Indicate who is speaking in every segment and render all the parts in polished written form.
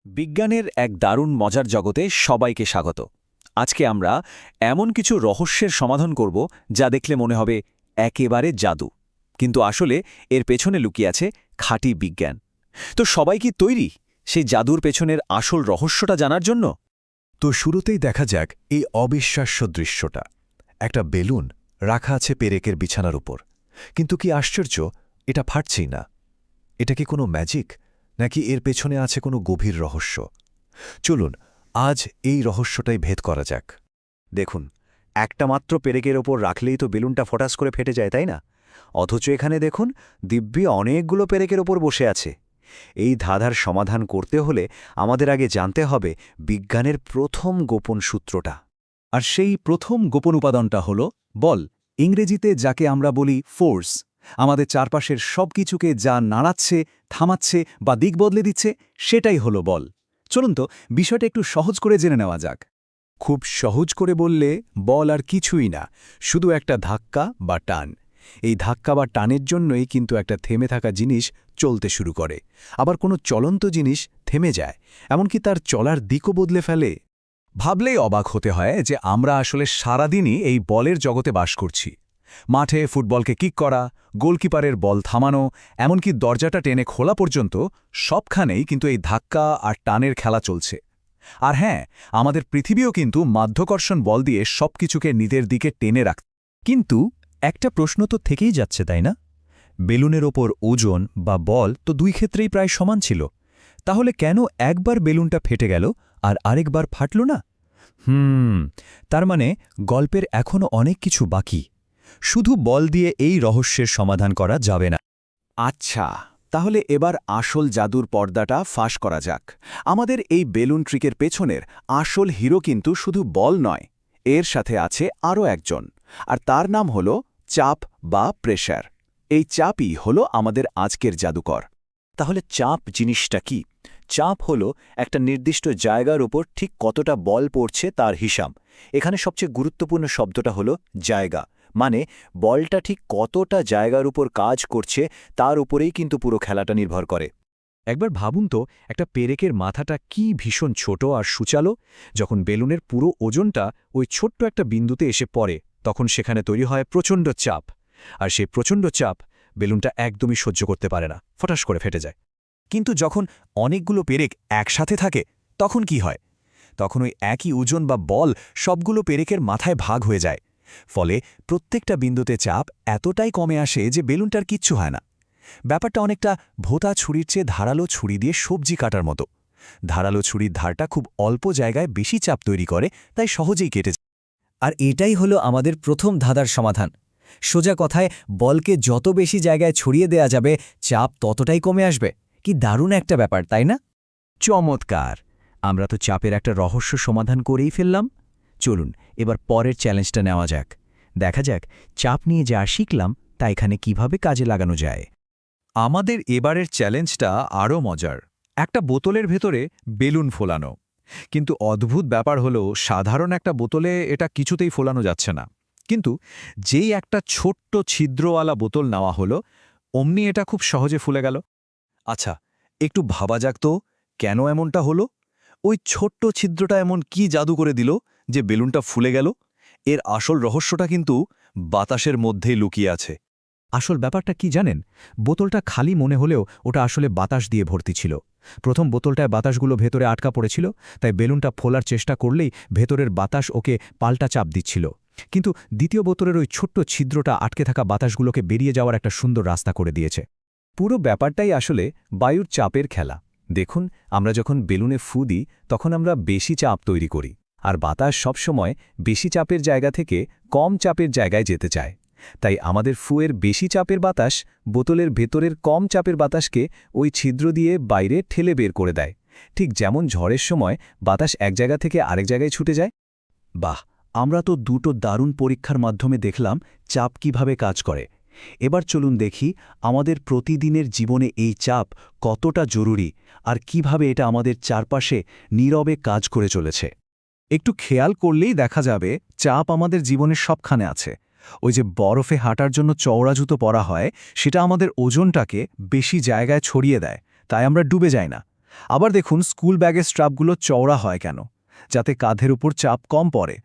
Speaker 1: বিজ্ঞানের এক দারুণ মজার জগতে সবাইকে স্বাগত। আজকে আমরা এমন কিছু রহস্যের সমাধান করব যা দেখলে মনে হবে একেবারে জাদু, কিন্তু আসলে এর পেছনে লুকিয়ে আছে খাঁটি বিজ্ঞান। তো সবাই কি তৈরি সেই জাদুর পেছনের আসল রহস্যটা জানার জন্য?
Speaker 2: তো শুরুতেই দেখা যাক এই অবিশ্বাস্য দৃশ্যটা। একটা বেলুন রাখা আছে পেরেকের বিছানার উপর, কিন্তু কি আশ্চর্য, এটা ফাটছেই না। এটা কি কোনো ম্যাজিক, নাকি এর পেছনে আছে কোনো গভীর রহস্য? চলুন আজ এই রহস্যটাই ভেদ করা যাক।
Speaker 3: দেখুন, একটা মাত্র পেরেকের ওপর রাখলেই তো বেলুনটা ফটাস করে ফেটে যায়, তাই না? অথচ এখানে দেখুন, দিব্যি অনেকগুলো পেরেকের ওপর বসে আছে। এই ধাঁধার সমাধান করতে হলে আমাদের আগে জানতে হবে বিজ্ঞানের প্রথম গোপন সূত্রটা।
Speaker 4: আর সেই প্রথম গোপন উপাদানটা হল বল, ইংরেজিতে যাকে আমরা বলি ফোর্স। আমাদের চারপাশের সবকিছুকে যা নাড়াচ্ছে, থামাচ্ছে বা দিক বদলে দিচ্ছে, সেটাই হলো বল। চলুন তো বিষয়টা একটু সহজ করে জেনে নেওয়া যাক। খুব সহজ করে বললে বল আর কিছুই না, শুধু একটা ধাক্কা বা টান। এই ধাক্কা বা টানের জন্যই কিন্তু একটা থেমে থাকা জিনিস চলতে শুরু করে, আবার কোনো চলন্ত জিনিস থেমে যায়, এমনকি তার চলার দিকও বদলে ফেলে। ভাবলেই অবাক হতে হয় যে আমরা আসলে সারাদিনই এই বলের জগতে বাস করছি। মাঠে ফুটবলকে কিক করা, গোলকিপারের বল থামানো, এমনকি দরজাটা টেনে খোলা পর্যন্ত সবখানেই কিন্তু এই ধাক্কা আর টানের খেলা চলছে। আর হ্যাঁ, আমাদের পৃথিবীও কিন্তু মাধ্যাকর্ষণ বল দিয়ে সবকিছুকে নিজের দিকে টেনে রাখ। কিন্তু একটা প্রশ্ন তো থেকেই যাচ্ছে, তাই না? বেলুনের ওপর ওজন বা বল তো দুই ক্ষেত্রেই প্রায় সমান ছিল, তাহলে কেন একবার বেলুনটা ফেটে গেল আর আরেকবার ফাটল না? তার মানে গল্পের এখনও অনেক কিছু বাকি। শুধু বল দিয়ে এই রহস্যের সমাধান করা যাবে না।
Speaker 1: আচ্ছা, তাহলে এবার আসল জাদুর পর্দাটা ফাঁস করা যাক। আমাদের এই বেলুন ট্রিকের পেছনের আসল হিরো কিন্তু শুধু বল নয়, এর সাথে আছে আরও একজন, আর তার নাম হল চাপ বা প্রেশার। এই চাপই হলো আমাদের আজকের জাদুকর।
Speaker 3: তাহলে চাপ জিনিসটা কি? চাপ হলো একটা নির্দিষ্ট জায়গার উপর ঠিক কতটা বল পড়ছে তার হিসাব। এখানে সবচেয়ে গুরুত্বপূর্ণ শব্দটা হলো জায়গা, মানে বলটা ঠিক কতটা জায়গার উপর কাজ করছে তার উপরেই কিন্তু পুরো খেলাটা নির্ভর করে।
Speaker 4: একবার ভাবুন তো, একটা পেরেকের মাথাটা কি ভীষণ ছোট আর সুচালো। যখন বেলুনের পুরো ওজনটা ওই ছোট্ট একটা বিন্দুতে এসে পড়ে, তখন সেখানে তৈরি হয় প্রচণ্ড চাপ। আর সেই প্রচণ্ড চাপ বেলুনটা একদমই সহ্য করতে পারে না, ফটাস করে ফেটে যায়। কিন্তু যখন অনেকগুলো পেরেক একসাথে থাকে, তখন কি হয়? তখন ওই একই ওজন বা বল সবগুলো পেরেকের মাথায় ভাগ হয়ে যায়। ফলে প্রত্যেকটা বিন্দুতে চাপ এতটাই কমে আসে যে বেলুনটার কিচ্ছু হয় না। ব্যাপারটা অনেকটা ভোঁতা ছুরির চেয়ে ধারালো ছুরি দিয়ে সবজি কাটার মতো। ধারালো ছুরির ধারটা খুব অল্প জায়গায় বেশি চাপ তৈরি করে, তাই সহজেই কেটে যায়।
Speaker 5: আর এটাই হলো আমাদের প্রথম ধাঁধার সমাধান। সোজা কথায়, বলকে যত বেশি জায়গায় ছড়িয়ে দেয়া যাবে, চাপ ততটাই কমে আসবে। কি দারুণ একটা ব্যাপার, তাই না?
Speaker 4: চমৎকার! আমরা তো চাপের একটা রহস্য সমাধান করেই ফেললাম। চলুন এবার পরের চ্যালেঞ্জটা নেওয়া যাক। দেখা যাক চাপ নিয়ে যা শিখলাম তা এখানে কিভাবে কাজে লাগানো যায়। আমাদের এবারের চ্যালেঞ্জটা আরও মজার। একটা বোতলের ভেতরে বেলুন ফোলানো। কিন্তু অদ্ভুত ব্যাপার হলো, সাধারণ একটা বোতলে এটা কিছুতেই ফোলানো যাচ্ছে না। কিন্তু যেই একটা ছোট্ট ছিদ্রওয়ালা বোতল নেওয়া হলো, অমনি এটা খুব সহজে ফুলে গেল। আচ্ছা, একটু ভাবা যাক তো, কেন এমনটা হলো? ওই ছোট্ট ছিদ্রটা এমন কি জাদু করে দিল যে বেলুনটা ফুলে গেল? এর আসল রহস্যটা কিন্তু বাতাসের মধ্যেই লুকিয়ে আছে। আসল ব্যাপারটা কি জানেন? বোতলটা খালি মনে হলেও ওটা আসলে বাতাস দিয়ে ভর্তি ছিল। প্রথম বোতলটায় বাতাসগুলো ভেতরে আটকা পড়েছিল, তাই বেলুনটা ফোলার চেষ্টা করলেই ভেতরের বাতাস ওকে পাল্টা চাপ দিচ্ছিল। কিন্তু দ্বিতীয় বোতলের ওই ছোট্ট ছিদ্রটা আটকে থাকা বাতাসগুলোকে বেরিয়ে যাওয়ার একটা সুন্দর রাস্তা করে দিয়েছে। পুরো ব্যাপারটাই আসলে বায়ুর চাপের খেলা। দেখুন, আমরা যখন বেলুনে ফু দিই, তখন আমরা বেশি চাপ তৈরি করি, আর বাতাস সবসময় বেশি চাপের জায়গা থেকে কম চাপের জায়গায় যেতে চায়। তাই আমাদের ফুয়ের বেশি চাপের বাতাস বোতলের ভেতরের কম চাপের বাতাসকে ওই ছিদ্র দিয়ে বাইরে ঠেলে বের করে দেয়। ঠিক যেমন ঝড়ের সময় বাতাস এক জায়গা থেকে আরেক জায়গায় ছুটে যায়। বাহ, আমরা তো দুটো দারুণ পরীক্ষার মাধ্যমে দেখলাম চাপ কিভাবে কাজ করে। এবার চলুন দেখি আমাদের প্রতিদিনের জীবনে এই চাপ কতটা জরুরি, আর কিভাবে এটা আমাদের চারপাশে নীরবে কাজ করে চলেছে। একটু খেয়াল করলেই দেখা যাবে চাপ আমাদের জীবনের সবখানে আছে। ওই যে বরফে হাঁটার জন্য চওড়া জুতো পরা হয়, সেটা আমাদের ওজনটাকে বেশি জায়গায় ছড়িয়ে দেয়, তাই আমরা ডুবে যাই না।
Speaker 2: আবার দেখুন স্কুল ব্যাগের স্ট্রাপগুলো চওড়া হয় কেন, যাতে কাঁধের উপর চাপ কম পড়ে।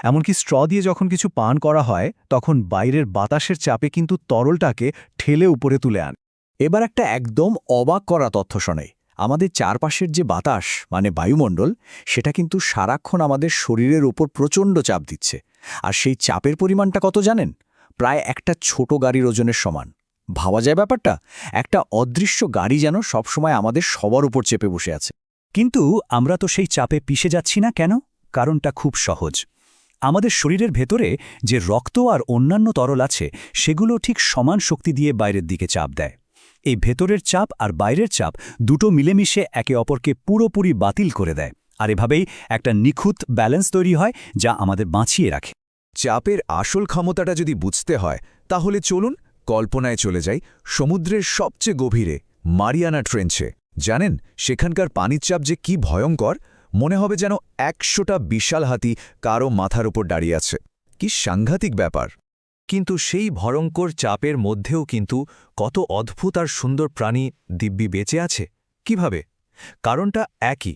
Speaker 2: এমনকি স্ট্র দিয়ে যখন কিছু পান করা হয় তখন বাইরের বাতাসের চাপে কিন্তু তরলটাকে ঠেলে উপরে তুলে আনে।
Speaker 3: এবার একটা একদম অবাক করা তথ্য শোনাই। আমাদের চারপাশের যে বাতাস মানে বায়ুমণ্ডল, সেটা কিন্তু সারাক্ষণ আমাদের শরীরের উপর প্রচণ্ড চাপ দিচ্ছে। আর সেই চাপের পরিমাণটা কত জানেন? প্রায় একটা ছোট গাড়ির ওজনের সমান। ভাবা যায় ব্যাপারটা? একটা অদৃশ্য গাড়ি যেন সবসময় আমাদের সবার উপর চেপে বসে আছে।
Speaker 1: কিন্তু আমরা তো সেই চাপে পিষে যাচ্ছি না কেন? কারণটা খুব সহজ। আমাদের শরীরের ভেতরে যে রক্ত আর অন্যান্য তরল আছে, সেগুলো ঠিক সমান শক্তি দিয়ে বাইরের দিকে চাপ দেয়। এই ভেতরের চাপ আর বাইরের চাপ দুটো মিলেমিশে একে অপরকে পুরোপুরি বাতিল করে দেয়, আর এভাবেই একটা নিখুঁত ব্যালেন্স তৈরি হয় যা আমাদের বাঁচিয়ে রাখে।
Speaker 2: চাপের আসল ক্ষমতাটা যদি বুঝতে হয় তাহলে চলুন কল্পনায় চলে যাই সমুদ্রের সবচেয়ে গভীরে, মারিয়ানা ট্রেঞ্চে। জানেন সেখানকার পানির চাপ যে কি ভয়ঙ্কর, মনে হবে যেন ১০০টা বিশাল হাতি কারো মাথার উপর দাঁড়িয়ে আছে। কি সাংঘাতিক ব্যাপার! কিন্তু সেই ভয়ঙ্কর চাপের মধ্যেও কিন্তু কত অদ্ভুত আর সুন্দর প্রাণী দিব্যি বেঁচে আছে। কিভাবে? কারণটা একই।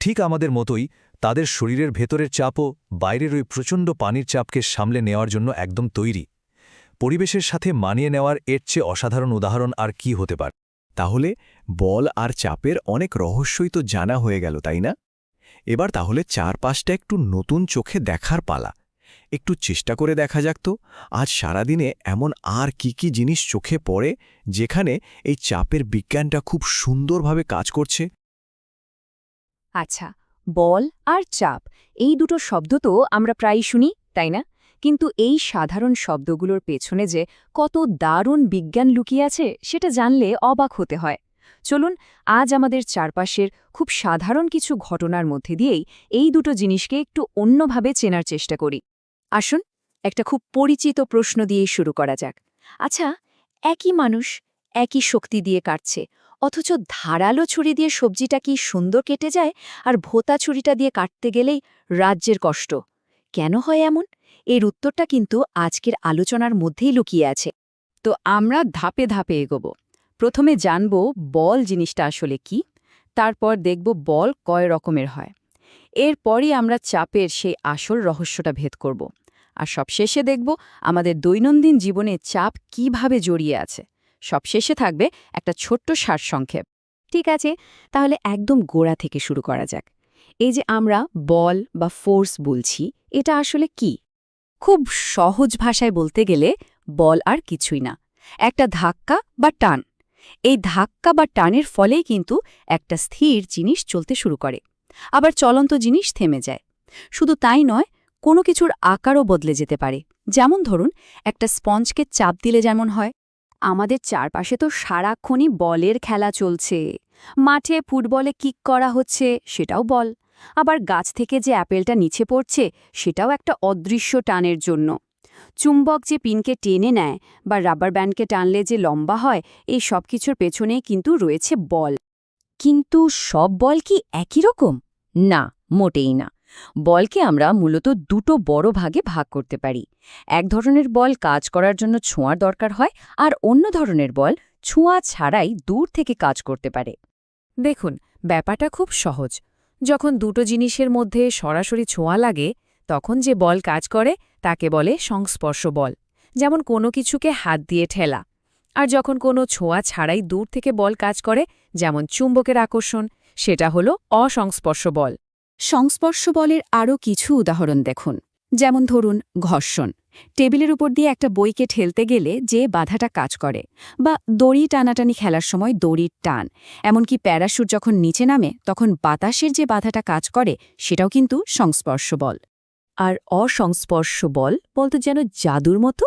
Speaker 2: ঠিক আমাদের মতোই তাদের শরীরের ভেতরের চাপও বাইরের ওই প্রচণ্ড পানির চাপকে সামলে নেওয়ার জন্য একদম তৈরি। পরিবেশের সাথে মানিয়ে নেওয়ার এর চেয়ে অসাধারণ উদাহরণ আর কি হতে পারে? তাহলে বল আর চাপের অনেক রহস্যই তো জানা হয়ে গেল, তাই না? এবার তাহলে চারপাশটা একটু নতুন চোখে দেখার পালা। একটু চেষ্টা করে দেখা যাক তো আজ সারাদিনে এমন আর কি কি জিনিস চোখে পড়ে যেখানে এই চাপের বিজ্ঞানটা খুব সুন্দরভাবে কাজ করছে।
Speaker 6: আচ্ছা, বল আর চাপ এই দুটো শব্দ তো আমরা প্রায়ই শুনি, তাই না? কিন্তু এই সাধারণ শব্দগুলোর পেছনে যে কত দারুণ বিজ্ঞান লুকিয়ে আছে সেটা জানলে অবাক হতে হয়। চলুন আজ আমাদের চারপাশের খুব সাধারণ কিছু ঘটনার মধ্যে দিয়েই এই দুটো জিনিসকে একটু অন্যভাবে চেনার চেষ্টা করি। আসুন একটা খুব পরিচিত প্রশ্ন দিয়েই শুরু করা যাক। আচ্ছা, একই মানুষ একই শক্তি দিয়ে কাটছে, অথচ ধারালো ছুরি দিয়ে সবজিটা কি সুন্দর কেটে যায়, আর ভোঁতা ছুরিটা দিয়ে কাটতে গেলেই রাজ্যের কষ্ট। কেন হয় এমন? এর উত্তরটা কিন্তু আজকের আলোচনার মধ্যেই লুকিয়ে আছে। তো আমরা ধাপে ধাপে এগোব। প্রথমে জানব বল জিনিসটা আসলে কি, তারপর দেখব বল কয় রকমের হয়। এরপরই আমরা চাপের সেই আসল রহস্যটা ভেদ করব। আর সবশেষে দেখব আমাদের দৈনন্দিন জীবনে চাপ কিভাবে জড়িয়ে আছে। সবশেষে থাকবে একটা ছোট্ট সারসংক্ষেপ। ঠিক আছে, তাহলে একদম গোড়া থেকে শুরু করা যাক। এই যে আমরা বল বা ফোর্স বলছি, এটা আসলে কি? খুব সহজ ভাষায় বলতে গেলে বল আর কিছুই না, একটা ধাক্কা বা টান। এই ধাক্কা বা টানের ফলেই কিন্তু একটা স্থির জিনিস চলতে শুরু করে, আবার চলন্ত জিনিস থেমে যায়। শুধু তাই নয়, কোনো কিছুর আকারও বদলে যেতে পারে। যেমন ধরুন, একটা স্পঞ্জকে চাপ দিলে যেমন হয়। আমাদের চারপাশে তো সারাক্ষণই বলের খেলা চলছে। মাঠে ফুটবলে কিক করা হচ্ছে, সেটাও বল। আবার গাছ থেকে যে অ্যাপেলটা নিচে পড়ছে, সেটাও একটা অদৃশ্য টানের জন্য। চুম্বক যে পিনকে টেনে নেয় বা রাবার ব্যান্ডকে টানলে যে লম্বা হয়, এই সব কিছুর পেছনে কিন্তু রয়েছে বল। কিন্তু সব বল কি একই রকম? না, মোটেই না। বলকে আমরা মূলত দুটো বড় ভাগে ভাগ করতে পারি। এক ধরনের বল কাজ করার জন্য ছোঁয়ার দরকার হয়, আর অন্য ধরনের বল ছোঁয়া ছাড়াই দূর থেকে কাজ করতে পারে। দেখুন, ব্যাপারটা খুব সহজ। যখন দুটো জিনিসের মধ্যে সরাসরি ছোঁয়া লাগে, তখন যে বল কাজ করে তাকে বলে সংস্পর্শ বল, যেমন কোনো কিছুকে হাত দিয়ে ঠেলা। আর যখন কোনো ছোঁয়া ছাড়াই দূর থেকে বল কাজ করে, যেমন চুম্বকের আকর্ষণ, সেটা হলো অসংস্পর্শ বল। সংস্পর্শ বলের আরও কিছু উদাহরণ দেখুন। যেমন ধরুন ঘর্ষণ। টেবিলের উপর দিয়ে একটা বইকে ঠেলতে গেলে যে বাধাটা কাজ করে, বা দড়ি টানাটানি খেলার সময় দড়ির টান। এমনকি প্যারাশুট যখন নিচে নামে তখন বাতাসের যে বাধাটা কাজ করে, সেটাও কিন্তু সংস্পর্শ বল। আর অসংস্পর্শ বল বলতে যেন জাদুর মতো।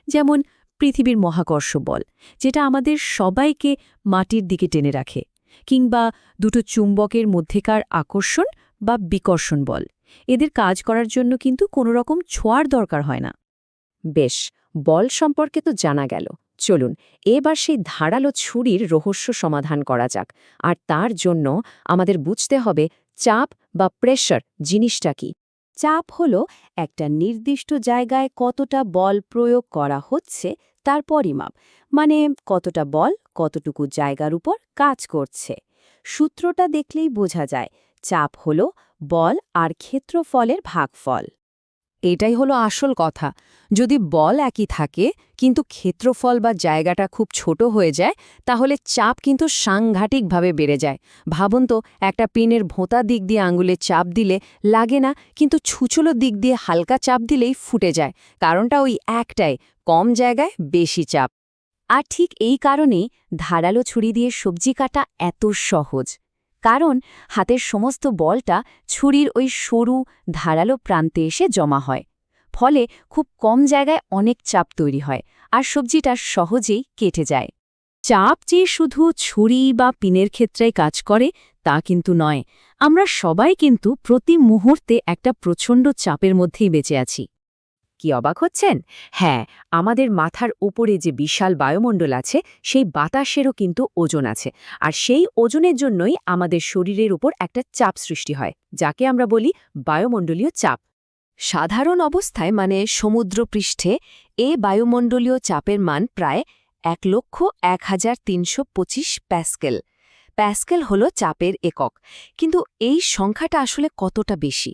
Speaker 6: যেমন পৃথিবীর মহাকর্ষ বল, যেটা আমাদের সবাইকে মাটির দিকে টেনে রাখে। কিংবা দুটো চুম্বকের মধ্যেকার আকর্ষণ বা বিকর্ষণ বল। এদের কাজ করার জন্য কিন্তু কোনো রকম ছোঁয়ার দরকার হয় না। বেশ, বল সম্পর্কে তো জানা গেল। চলুন এবার সেই ধারালো ছুরির রহস্য সমাধান করা যাক। আর তার জন্য আমাদের বুঝতে হবে চাপ বা প্রেশার জিনিসটা কি। চাপ হলো একটা নির্দিষ্ট জায়গায় কতটা বল প্রয়োগ করা হচ্ছে তার পরিমাপ, মানে কতটা বল কতটুকু জায়গার উপর কাজ করছে। সূত্রটা দেখলেই বোঝা যায় চাপ হল বল আর ক্ষেত্রফলের ভাগফল। এটাই হলো আসল কথা। যদি বল একই থাকে কিন্তু ক্ষেত্রফল বা জায়গাটা খুব ছোট হয়ে যায়, তাহলে চাপ কিন্তু সাংঘাতিকভাবে বেড়ে যায়। ভাবুন তো, একটা পিনের ভোঁতা দিক দিয়ে আঙুলে চাপ দিলে লাগে না, কিন্তু ছুচলো দিক দিয়ে হালকা চাপ দিলেই ফুটে যায়। কারণটা ওই একটাই, কম জায়গায় বেশি চাপ। আর ঠিক এই কারণেই ধারালো ছুরি দিয়ে সবজি কাটা এত সহজ। কারণ হাতের সমস্ত বলটা ছুরির ওই সরু ধারালো প্রান্তে এসে জমা হয়। ফলে খুব কম জায়গায় অনেক চাপ তৈরি হয় আর সবজিটা সহজেই কেটে যায়। চাপ যে শুধু ছুরি বা পিনের ক্ষেত্রেই কাজ করে তা কিন্তু নয়। আমরা সবাই কিন্তু প্রতি মুহূর্তে একটা প্রচণ্ড চাপের মধ্যেই বেঁচে আছি। কি অবাক হচ্ছেন? হ্যাঁ, আমাদের মাথার উপরে যে বিশাল বায়ুমণ্ডল আছে সেই বাতাসেরও কিন্তু ওজন আছে। আর সেই ওজনের জন্যই আমাদের শরীরের উপর একটা চাপ সৃষ্টি হয়, যাকে আমরা বলি বায়ুমণ্ডলীয় চাপ। সাধারণ অবস্থায় মানে সমুদ্রপৃষ্ঠে এ বায়ুমণ্ডলীয় চাপের মান প্রায় 1,01,325 প্যাসকেল। প্যাসকেল হল চাপের একক। কিন্তু এই সংখ্যাটা আসলে কতটা বেশি?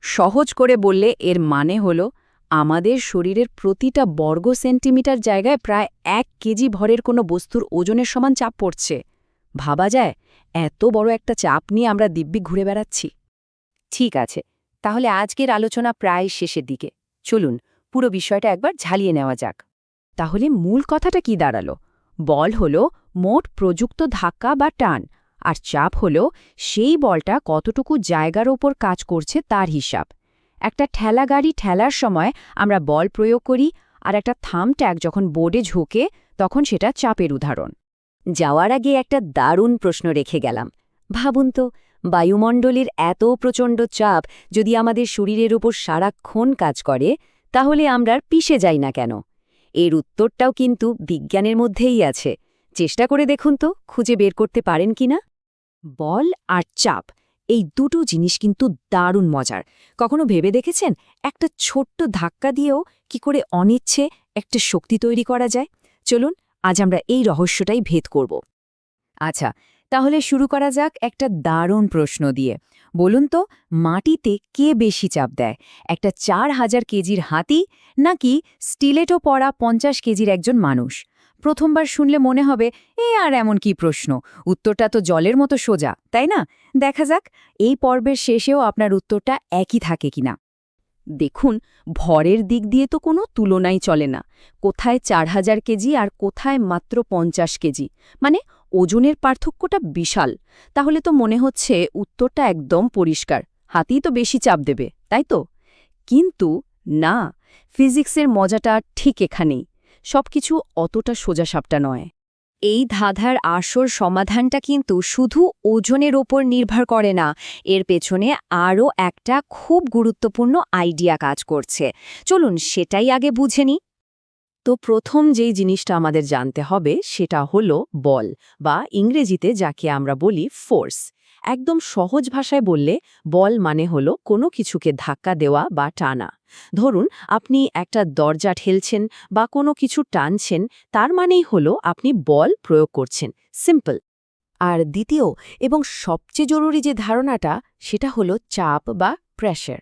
Speaker 6: সহজ করে বললে এর মানে হল আমাদের শরীরের প্রতিটা বর্গ সেন্টিমিটার জায়গায় প্রায় 1 কেজি ভরের কোনো বস্তুর ওজনের সমান চাপ পড়ছে। ভাবা যায় এত বড় একটা চাপ নিয়ে আমরা দিব্যি ঘুরে বেড়াচ্ছি। ঠিক আছে, তাহলে আজকের আলোচনা প্রায় শেষের দিকে। চলুন পুরো বিষয়টা একবার ঝালিয়ে নেওয়া যাক। তাহলে মূল কথাটা কি দাঁড়ালো? বল হল মোট প্রযুক্ত ধাক্কা বা টান, আর চাপ হল সেই বলটা কতটুকু জায়গার ওপর কাজ করছে তার হিসাব। একটা ঠেলা গাড়ি ঠেলার সময় আমরা বল প্রয়োগ করি, আর একটা থামট্যাগ যখন বোর্ডে ঝোঁকে তখন সেটা চাপের উদাহরণ। যাওয়ার আগে একটা দারুণ প্রশ্ন রেখে গেলাম। ভাবুন তো, বায়ুমণ্ডলের এত প্রচণ্ড চাপ যদি আমাদের শরীরের উপর সারাক্ষণ কাজ করে, তাহলে আমরা আর পিষে যাই না কেন? এর উত্তরটাও কিন্তু বিজ্ঞানের মধ্যেই আছে। চেষ্টা করে দেখুন তো, খুঁজে বের করতে পারেন কিনা। বল আর চাপ, এই দুটো জিনিস কিন্তু দারুণ মজার। কখনো ভেবে দেখেছেন একটা ছোট্ট ধাক্কা দিয়েও কি করে অনিচ্ছে একটা শক্তি তৈরি করা যায়? চলুন আজ আমরা এই রহস্যটাই ভেদ করব। আচ্ছা, তাহলে শুরু করা যাক একটা দারুণ প্রশ্ন দিয়ে। বলুন তো, মাটিতে কে বেশি চাপ দেয়, একটা 4,000 কেজির হাতি নাকি স্টিলেটো পরা 50 কেজির একজন মানুষ? প্রথমবার শুনলে মনে হবে আর এমন কি প্রশ্ন, উত্তরটা তো জলের মতো সোজা, তাই না? দেখা যাক এই পর্বের শেষেও আপনার উত্তরটা একই থাকে কিনা। দেখুন, ভরের দিক দিয়ে তো কোনো তুলনাই চলে না। কোথায় 4,000 কেজি আর কোথায় মাত্র 50 কেজি, মানে ওজনের পার্থক্যটা বিশাল। তাহলে তো মনে হচ্ছে উত্তরটা একদম পরিষ্কার, হাতিই তো বেশি চাপ দেবে, তাই তো? কিন্তু না, ফিজিক্সের মজাটা ঠিক এখানেই। সবকিছু অতটা সোজাসাপটা নয়। এই ধাঁধার আসল সমাধানটা কিন্তু শুধু ওজনের ওপর নির্ভর করে না, এর পেছনে আরও একটা খুব গুরুত্বপূর্ণ আইডিয়া কাজ করছে। চলুন সেটাই আগে বুঝে নিই। তো প্রথম যেই জিনিসটা আমাদের জানতে হবে সেটা হলো বল, বা ইংরেজিতে যাকে আমরা বলি ফোর্স। একদম সহজ ভাষায় বললে বল মানে হলো কোনো কিছুকে ধাক্কা দেওয়া বা টানা। ধরুন আপনি একটা দরজা ঠেলছেন বা কোনো কিছু টানছেন, তার মানেই হলো আপনি বল প্রয়োগ করছেন। সিম্পল। আর দ্বিতীয় এবং সবচেয়ে জরুরি যে ধারণাটা, সেটা হলো চাপ বা প্রেশার।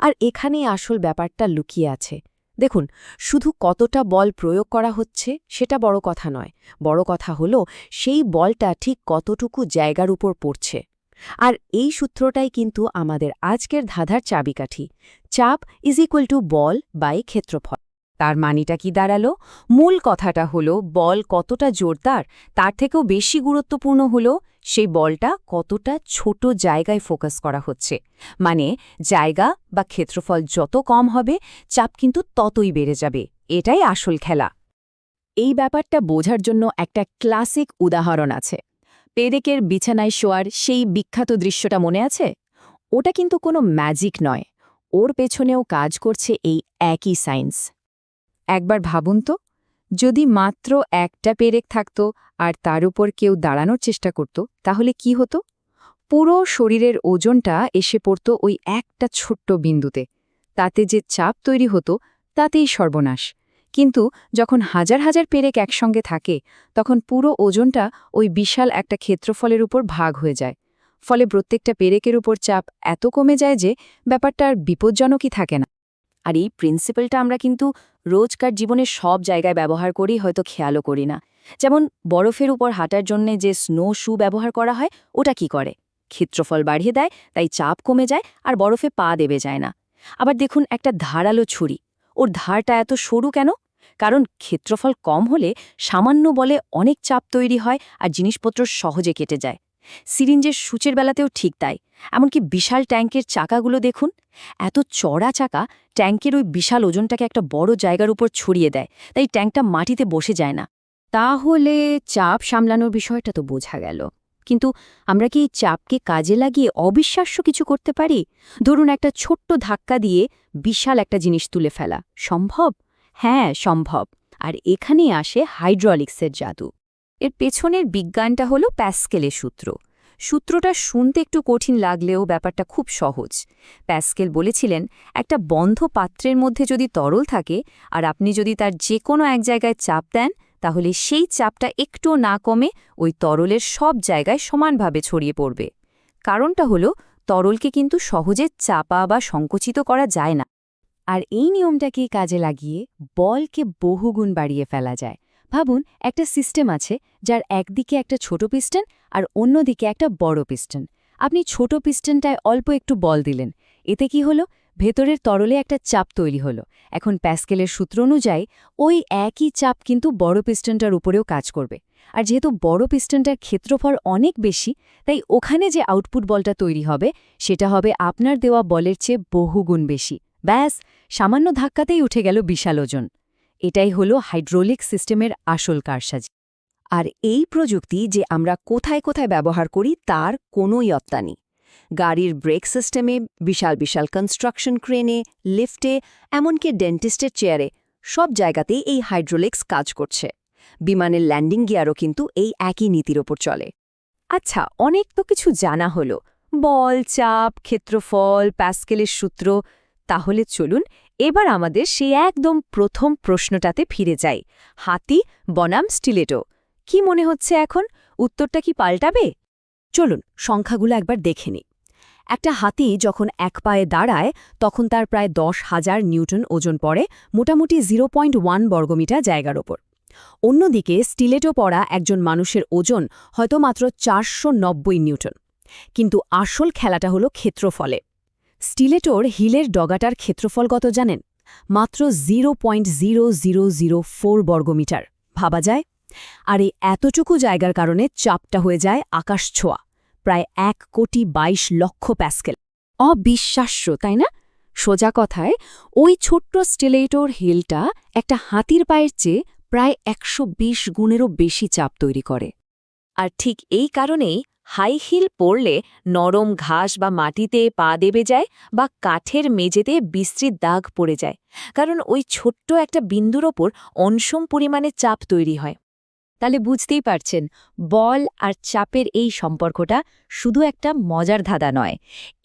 Speaker 6: আর এখানেই আসল ব্যাপারটা লুকিয়ে আছে। দেখুন, শুধু কতটা বল প্রয়োগ করা হচ্ছে সেটা বড় কথা নয়, বড় কথা হলো সেই বলটা ঠিক কতটুকু জায়গার উপর পড়ছে। আর এই সূত্রটাই কিন্তু আমাদের আজকের ধাঁধার চাবিকাঠি। চাপ ইজ ইকুয়াল টু বল বাই ক্ষেত্রফল। তার মানেটা কি দাঁড়ালো? মূল কথাটা হলো বল কতটা জোরদার, তার থেকেও বেশি গুরুত্বপূর্ণ হলো সেই বলটা কতটা ছোট জায়গায় ফোকাস করা হচ্ছে। মানে জায়গা বা ক্ষেত্রফল যত কম হবে, চাপ কিন্তু ততই বেড়ে যাবে। এটাই আসল খেলা। এই ব্যাপারটা বোঝার জন্য একটা ক্লাসিক উদাহরণ আছে। পেরেকের বিছানায় শোয়ার সেই বিখ্যাত দৃশ্যটা মনে আছে? ওটা কিন্তু কোনো ম্যাজিক নয়, ওর পেছনেও কাজ করছে এই একই সায়েন্স। একবার ভাবুন তো, যদি মাত্র একটা পেরেক থাকত আর তার উপর কেউ দাঁড়ানোর চেষ্টা করত, তাহলে কি হতো? পুরো শরীরের ওজনটা এসে পড়ত ওই একটা ছোট্ট বিন্দুতে। তাতে যে চাপ তৈরি হতো তাতেই সর্বনাশ। কিন্তু যখন হাজার হাজার পেরেক একসঙ্গে থাকে তখন পুরো ওজনটা ওই বিশাল একটা ক্ষেত্রফলের উপর ভাগ হয়ে যায়। ফলে প্রত্যেকটা পেরেকের উপর চাপ এত কমে যায় যে ব্যাপারটা আর বিপজ্জনকই থাকে না। আর এই প্রিন্সিপালটা আমরা কিন্তু রোজকার জীবনের সব জায়গায় ব্যবহার করি, হয়তো খেয়ালও করি না। যেমন বরফের উপর হাঁটার জন্য যে স্নো শু ব্যবহার করা হয়, ওটা কি করে? ক্ষেত্রফল বাড়িয়ে দেয়, তাই চাপ কমে যায় আর বরফে পা দেবে যায় না। আবার দেখুন একটা ধারালো ছুরি, ওর ধারটা এত সরু কেন? কারণ ক্ষেত্রফল কম হলে সামান্য বলে অনেক চাপ তৈরি হয় আর জিনিসপত্র সহজে কেটে যায়। সিরিঞ্জের সূচের বেলাতেও ঠিক তাই। এমনকি বিশাল ট্যাঙ্কের চাকাগুলো দেখুন, এত চড়া চাকা ট্যাঙ্কের ওই বিশাল ওজনটাকে একটা বড় জায়গার উপর ছড়িয়ে দেয়, তাই ট্যাঙ্কটা মাটিতে বসে যায় না। তাহলে চাপ সামলানোর বিষয়টা তো বোঝা গেল, কিন্তু আমরা কি এই চাপকে কাজে লাগিয়ে অবিশ্বাস্য কিছু করতে পারি? ধরুন একটা ছোট্ট ধাক্কা দিয়ে বিশাল একটা জিনিস তুলে ফেলা সম্ভব? হ্যাঁ, সম্ভব। আর এখানেই আসে হাইড্রোলিক্সের জাদু। এর পেছনের বিজ্ঞানটা হলো প্যাসকেলের সূত্র। সূত্রটা শুনতে একটু কঠিন লাগলেও ব্যাপারটা খুব সহজ। প্যাসকেল বলেছিলেন, একটা বন্ধ পাত্রের মধ্যে যদি তরল থাকে আর আপনি যদি তার যে কোনো এক জায়গায় চাপ দেন, তাহলে সেই চাপটা একটুও না কমে ওই তরলের সব জায়গায় সমানভাবে ছড়িয়ে পড়বে। কারণটা হলো তরলকে কিন্তু সহজে চাপা বা সংকুচিত করা যায় না। আর এই নিয়মটাকে কাজে লাগিয়ে বলকে বহুগুণ বাড়িয়ে ফেলা যায়। ভাবুন, একটা সিস্টেম আছে যার একদিকে একটা ছোট পিস্টন আর অন্যদিকে একটা বড় পিস্টন। আপনি ছোট পিস্টনটায় অল্প একটু বল দিলেন, এতে কি হলো? ভেতরের তরলে একটা চাপ তৈরি হলো। এখন প্যাসকেলের সূত্র অনুযায়ী ওই একই চাপ কিন্তু বড় পিস্টনটার উপরেও কাজ করবে। আর যেহেতু বড় পিস্টনটার ক্ষেত্রফল অনেক বেশি, তাই ওখানে যে আউটপুট বলটা তৈরি হবে সেটা হবে আপনার দেওয়া বলের চেয়ে বহুগুণ বেশি। ব্যাস, সামান্য ধাক্কাতেই উঠে গেল বিশাল ওজন। এটাই হলো হাইড্রোলিক সিস্টেমের আসল কারসাজি। আর এই প্রযুক্তি যে আমরা কোথায় কোথায় ব্যবহার করি তার কোনো ইয়ত্তা নেই। গাড়ির ব্রেক সিস্টেমে, বিশাল বিশাল কনস্ট্রাকশন ক্রেনে, লিফটে, এমনকি ডেন্টিস্টের চেয়ারে, সব জায়গাতেই এই হাইড্রোলিক্স কাজ করছে। বিমানের ল্যান্ডিং গিয়ারও কিন্তু এই একই নীতির ওপর চলে। আচ্ছা, অনেক তো কিছু জানা হলো, বল, চাপ, ক্ষেত্রফল, প্যাসকেলের সূত্র। তাহলে চলুন এবার আমাদের সেই একদম প্রথম প্রশ্নটাতে ফিরে যাই। হাতি বনাম স্টিলেটো, কি মনে হচ্ছে এখন? উত্তরটা কি পাল্টাবে? চলুন সংখ্যাগুলো একবার দেখে নিই। একটা হাতি যখন এক পায়ে দাঁড়ায় তখন তার প্রায় 10,000 নিউটন ওজন পড়ে, মোটামুটি 0.1 বর্গমিটার জায়গার ওপর। অন্যদিকে স্টিলেটো পড়া একজন মানুষের ওজন হয়তো মাত্র 490 নিউটন। কিন্তু আসল খেলাটা হলো ক্ষেত্রফলে। স্টিলেটোর হিলের ডগাটার ক্ষেত্রফল কত জানেন? মাত্র 0.0004 বর্গমিটার। ভাবা যায়? আর এই এতটুকু জায়গার কারণে চাপটা হয়ে যায় আকাশ ছোঁয়া, প্রায় 1,22,00,000 প্যাসকেল। অবিশ্বাস্য, তাই না? সোজা কথায় ওই ছোট্ট স্টিলেটোর হিলটা একটা হাতির পায়ের চেয়ে প্রায় 120 গুণেরও বেশি চাপ তৈরি করে। আর ঠিক এই কারণেই হাই হিল পরলে নরম ঘাস বা মাটিতে পা দেবে যায় বা কাঠের মেঝেতে বিশ্রী দাগ পড়ে যায়, কারণ ওই ছোট্ট একটা বিন্দুর ওপর অনসম পরিমাণে চাপ তৈরি হয়। তাহলে বুঝতেই পারছেন, বল আর চাপের এই সম্পর্কটা শুধু একটা মজার ধাঁধা নয়।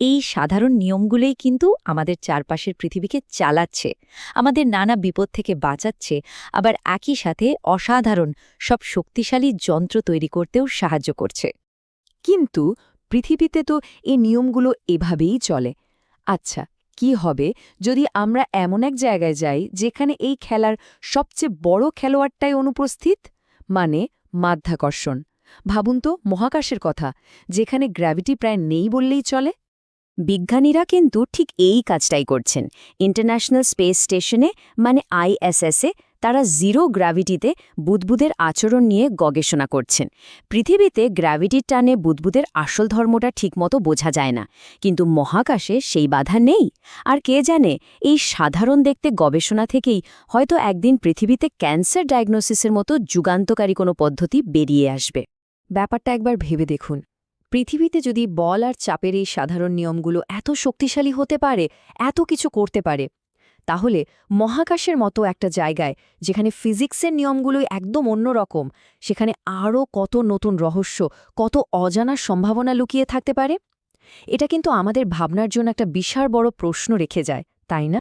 Speaker 6: এই সাধারণ নিয়মগুলোই কিন্তু আমাদের চারপাশের পৃথিবীকে চালাচ্ছে, আমাদের নানা বিপদ থেকে বাঁচাচ্ছে, আবার একই সাথে অসাধারণ সব শক্তিশালী যন্ত্র তৈরি করতেও সাহায্য করছে। কিন্তু পৃথিবীতে তো এই নিয়মগুলো এভাবেই চলে। আচ্ছা, কি হবে যদি আমরা এমন এক জায়গায় যাই যেখানে এই খেলার সবচেয়ে বড় খেলোয়াড়টাই অনুপস্থিত? মানে মাধ্যাকর্ষণ। ভাবুন তো মহাকাশের কথা, যেখানে গ্র্যাভিটি প্রায় নেই বললেই চলে। বিজ্ঞানীরা কিন্তু ঠিক এই কাজটাই করছেন। ইন্টারন্যাশনাল স্পেস স্টেশনে মানে ISS-এ তারা জিরো গ্র্যাভিটিতে বুদ্বুদের আচরণ নিয়ে গবেষণা করছেন। পৃথিবীতে গ্র্যাভিটির টানে বুদ্বুদের আসল ধর্মটা ঠিকমতো বোঝা যায় না, কিন্তু মহাকাশে সেই বাধা নেই। আর কে জানে, এই সাধারণ দেখতে গবেষণা থেকেই হয়তো একদিন পৃথিবীতে ক্যান্সার ডায়াগনোসিসের মতো যুগান্তকারী কোনো পদ্ধতি বেরিয়ে আসবে। ব্যাপারটা একবার ভেবে দেখুন, পৃথিবীতে যদি বল আর চাপের এই সাধারণ নিয়মগুলো এত শক্তিশালী হতে পারে, এত কিছু করতে পারে, তাহলে মহাকাশের মতো একটা জায়গায় যেখানে ফিজিক্সের নিয়মগুলোই একদম অন্যরকম, সেখানে আরও কত নতুন রহস্য, কত অজানা সম্ভাবনা লুকিয়ে থাকতে পারে। এটা কিন্তু আমাদের ভাবনার জন্য একটা বিশাল বড় প্রশ্ন রেখে যায়, তাই না?